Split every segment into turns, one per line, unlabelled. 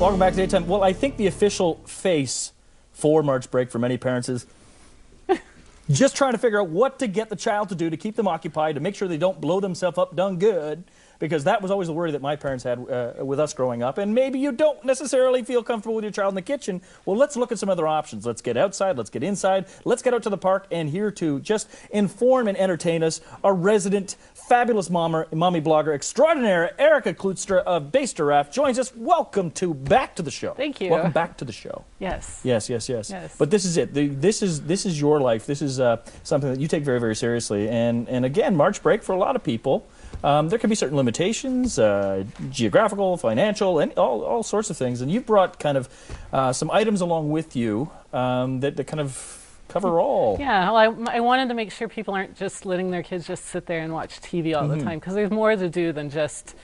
Welcome back to Daytime. Well, I think the official face for March break for many parents is just trying to figure out what to get the child to do to keep them occupied, to make sure they don't blow themselves up done good, because that was always the worry that my parents had with us growing up. And maybe you don't necessarily feel comfortable with your child in the kitchen. Well, let's look at some other options. Let's get outside, let's get inside, let's get out to the park, and here to just inform and entertain us, our resident fabulous mommy blogger extraordinaire, Erica Klutstra of bassgiraffe, joins us. Welcome back to the show.
Thank you.
Welcome back to the show.
Yes.
Yes. But this is it. This is your life. This is something that you take very, very seriously. And again, March break for a lot of people. There can be certain limitations, geographical, financial, and all sorts of things. And you brought kind of some items along with you that kind of cover all.
Yeah, well, I wanted to make sure people aren't just letting their kids just sit there and watch TV all the time, because there's more to do than just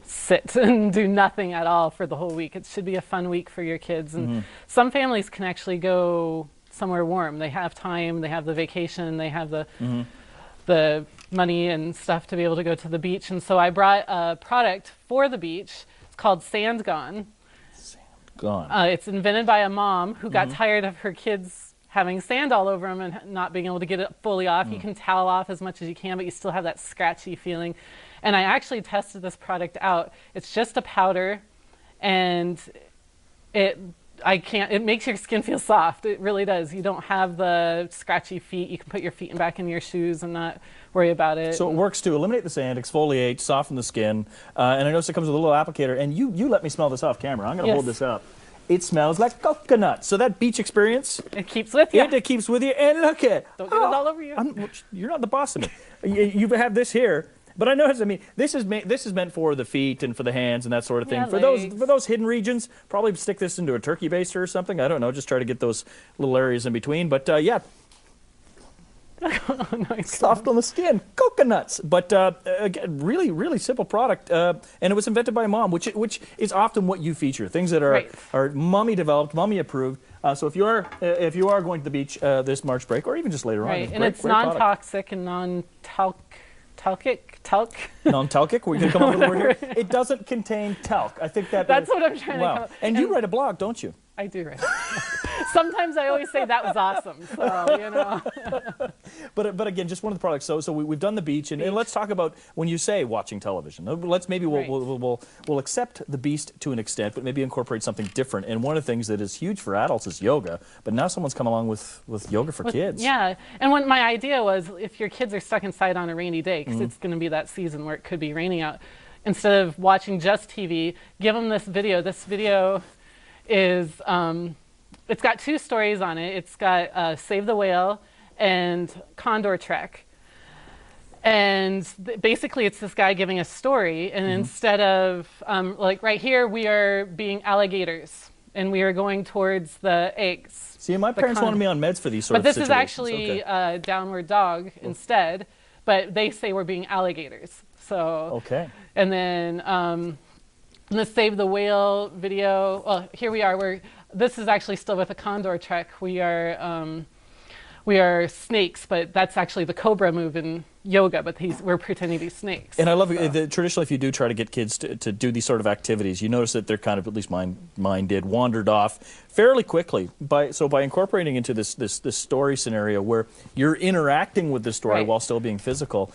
sit and do nothing at all for the whole week. It should be a fun week for your kids. And some families can actually go somewhere warm. They have time, they have the vacation, they have the money and stuff to be able to go to the beach. And so I brought a product for the beach. It's called Sand Gone.
Sand Gone.
It's invented by a mom who got tired of her kids having sand all over them and not being able to get it fully off. You can towel off as much as you can, but you still have that scratchy feeling. And I actually tested this product out. It's just a powder, and it makes your skin feel soft. It really does. You don't have the scratchy feet. You can put your feet back in your shoes and not worry about it.
So it works to eliminate the sand, exfoliate, soften the skin, and I noticed it comes with a little applicator. And you let me smell this off camera. I'm going to hold this up. It smells like coconut. So that beach experience,
it keeps with you.
It keeps with you. And look at
don't get it all over you.
You're not the boss of me. You have this here. But I notice, I mean, this is meant for the feet and for the hands and that sort of thing.
Yeah,
for those hidden regions, probably stick this into a turkey baster or something. I don't know. Just try to get those little areas in between. But yeah, soft on the skin, coconuts. But again, really simple product, and it was invented by a mom, which is often what you feature. Things that are mommy developed, mommy approved. So if you are going to the beach this March break, or even just later on,
and it's non-toxic and non-talc.
Non-talcic? We can come up with a word here. It doesn't contain talc. I think
that's what I'm trying to come up.
And you write a blog, don't you?
I do write. Sometimes I always say that was awesome. So you know.
But again, just one of the products. So we've done the beach, and let's talk about when you say watching television. We'll accept the beast to an extent, but maybe incorporate something different. And one of the things that is huge for adults is yoga. But now someone's come along with yoga for kids.
Yeah, and my idea was, if your kids are stuck inside on a rainy day, because it's going to be that season where it could be raining out, instead of watching just TV, give them this video. This video is, it's got 2 stories on it. It's got Save the Whale and Condor Trek. And basically it's this guy giving a story, and instead of, like right here, we are being alligators, and we are going towards the eggs.
See, my parents wanted me on meds for these sort of situations.
But this is actually a downward dog instead, but they say we're being alligators. So, and then the Save the Whale video, well, here we are. This is actually still with a Condor Trek. We are snakes, but that's actually the cobra move in yoga, but we're pretending to be snakes.
And I love that traditionally, if you do try to get kids to do these sort of activities, you notice that they're kind of, at least mine did, wandered off fairly quickly. So by incorporating into this story scenario where you're interacting with the story while still being physical,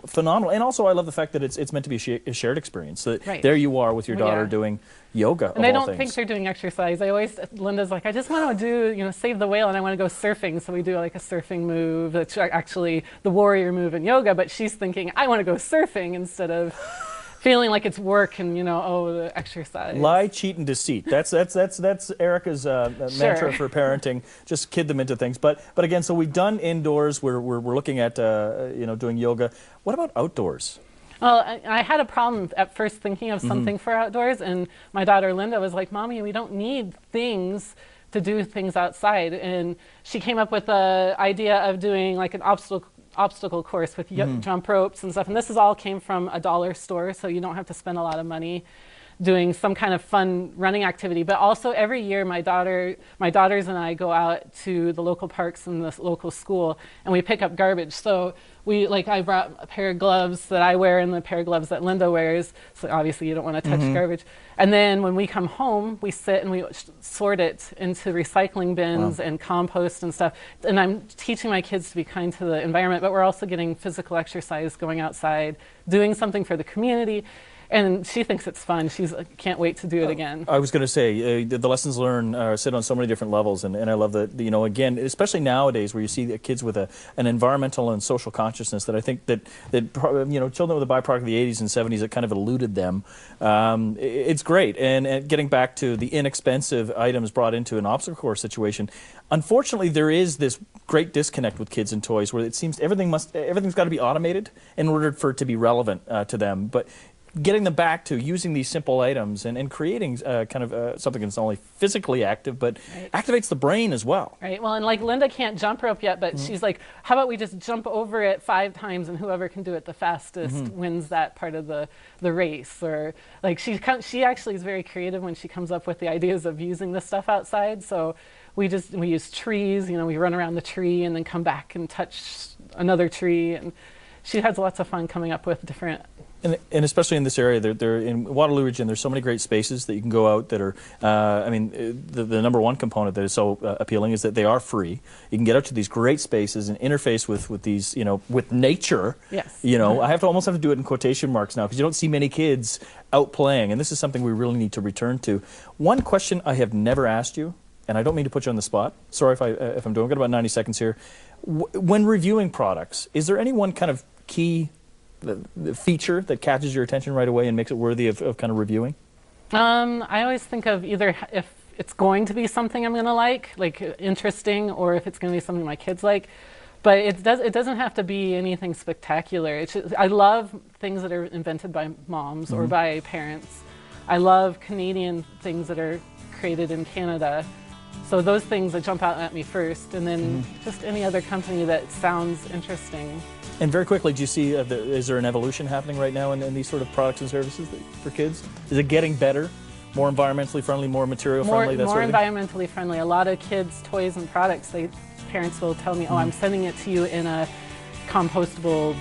phenomenal. And also I love the fact that it's meant to be a shared experience. So there you are with your daughter doing yoga.
And they don't think they're doing exercise. Linda's like, I just want to do, Save the Whale, and I want to go surfing. So we do like a surfing move. That's actually the warrior move in yoga, but she's thinking, I want to go surfing, instead of feeling like it's work and, the exercise.
Lie, cheat, and deceit. That's Erica's mantra for parenting. Just kid them into things. But again, so we've done indoors. We're looking at doing yoga. What about outdoors?
Well, I had a problem at first thinking of something for outdoors, and my daughter Linda was like, Mommy, we don't need things to do things outside. And she came up with the idea of doing like an obstacle course with jump ropes and stuff. And this all came from a dollar store, so you don't have to spend a lot of money. doing some kind of fun running activity. But also every year my daughters and I go out to the local parks and the local school and we pick up garbage. So I brought a pair of gloves that I wear and the pair of gloves that Linda wears. So obviously you don't want to touch garbage. And then when we come home, we sit and we sort it into recycling bins and compost and stuff. And I'm teaching my kids to be kind to the environment, but we're also getting physical exercise, going outside, doing something for the community. And she thinks it's fun. She can't wait to do it again.
I was going to say, the lessons learned sit on so many different levels, and I love that, again, especially nowadays where you see kids with an environmental and social consciousness that I think that children with a byproduct of the 80s and 70s, it kind of eluded them. It's great. And getting back to the inexpensive items brought into an obstacle course situation, unfortunately, there is this great disconnect with kids and toys where it seems everything's got to be automated in order for it to be relevant to them. But getting them back to using these simple items and creating something that's not only physically active, but activates the brain as well.
Right. Well, and like Linda can't jump rope yet, but she's like, how about we just jump over it 5 times and whoever can do it the fastest wins that part of the race. Or like she actually is very creative when she comes up with the ideas of using this stuff outside. So we use trees, we run around the tree and then come back and touch another tree. And she has lots of fun coming up with different.
And especially in this area, they're in Waterloo region, there's so many great spaces that you can go out that are, the number one component that is so appealing is that they are free. You can get out to these great spaces and interface with these, with nature.
Yes.
I almost have to do it in quotation marks now because you don't see many kids out playing, and this is something we really need to return to. One question I have never asked you, and I don't mean to put you on the spot. Sorry if I'm doing. I've got about 90 seconds here. When reviewing products, is there any one kind of key the feature that catches your attention right away and makes it worthy of kind of reviewing?
I always think of either if it's going to be something I'm going to like interesting, or if it's going to be something my kids like. But it doesn't have to be anything spectacular. I love things that are invented by moms or by parents. I love Canadian things that are created in Canada. So those things that jump out at me first, and then just any other company that sounds interesting.
And very quickly, do you see, is there an evolution happening right now in these sort of products and services for kids? Is it getting better, more environmentally friendly, more material friendly?
More environmentally friendly. A lot of kids' toys and products, parents will tell me, oh, I'm sending it to you in a compostable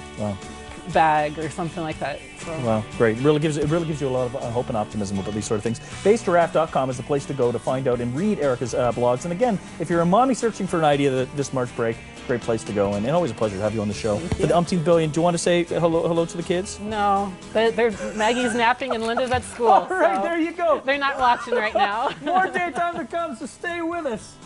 bag or something like that. So.
Wow, great. It really gives you a lot of hope and optimism about these sort of things. bassgiraffe.com is the place to go to find out and read Erica's blogs. And again, if you're a mommy searching for an idea this March break, great place to go. And always a pleasure to have you on the show. For the umpteenth billion, do you want to say hello to the kids?
No. Maggie's napping and Linda's at school.
All right, there you go.
They're not watching right now.
More daytime to come, so stay with us.